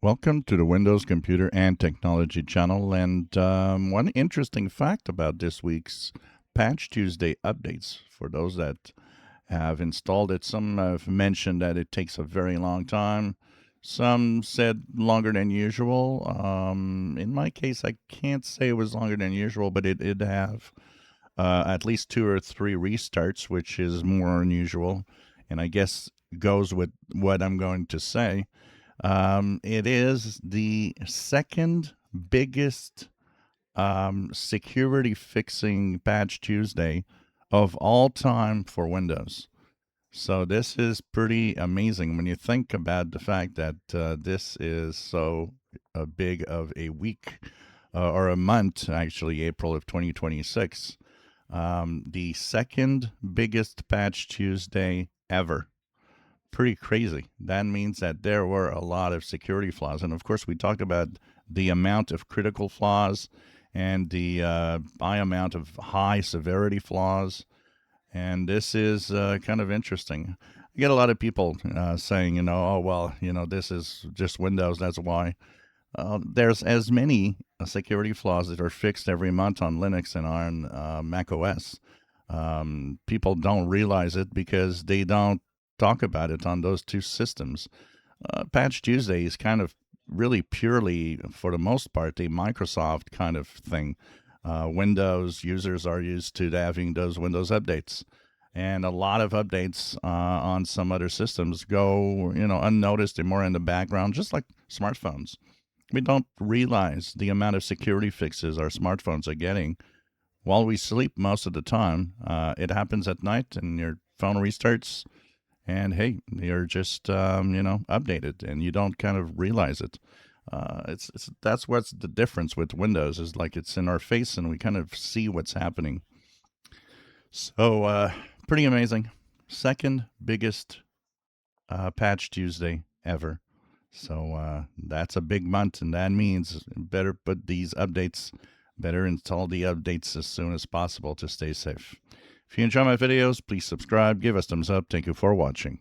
Welcome to the Windows Computer and Technology channel. And one interesting fact about this week's Patch Tuesday updates for those that have installed it, some have mentioned that it takes a very long time. Some said longer than usual. In my case, I can't say it was longer than usual, but it did have at least two or three restarts, which is more unusual. And I guess goes with what I'm going to say. It is the second biggest security fixing Patch Tuesday of all time for Windows. So this is pretty amazing when you think about the fact that this is so big of a week or a month, actually, April of 2026. The second biggest Patch Tuesday ever. Pretty crazy. That means that there were a lot of security flaws. And of course, we talked about the amount of critical flaws and the high amount of high severity flaws. And this is kind of interesting. I get a lot of people saying, oh, well, this is just Windows. That's why. There's as many security flaws that are fixed every month on Linux and on Mac OS. People don't realize it because they don't talk about it on those two systems. Patch Tuesday is kind of really purely, for the most part, a Microsoft kind of thing. Windows users are used to having those Windows updates. And a lot of updates on some other systems go, unnoticed and more in the background, just like smartphones. We don't realize the amount of security fixes our smartphones are getting while we sleep most of the time. It happens at night and your phone restarts, and hey, you're just updated, and you don't kind of realize it. It's that's what's the difference with Windows is like it's in our face, and we kind of see what's happening. So pretty amazing. Second biggest Patch Tuesday ever. So that's a big month, and that means better put these updates, better install the updates as soon as possible to stay safe. If you enjoy my videos, please subscribe, give us thumbs up. Thank you for watching.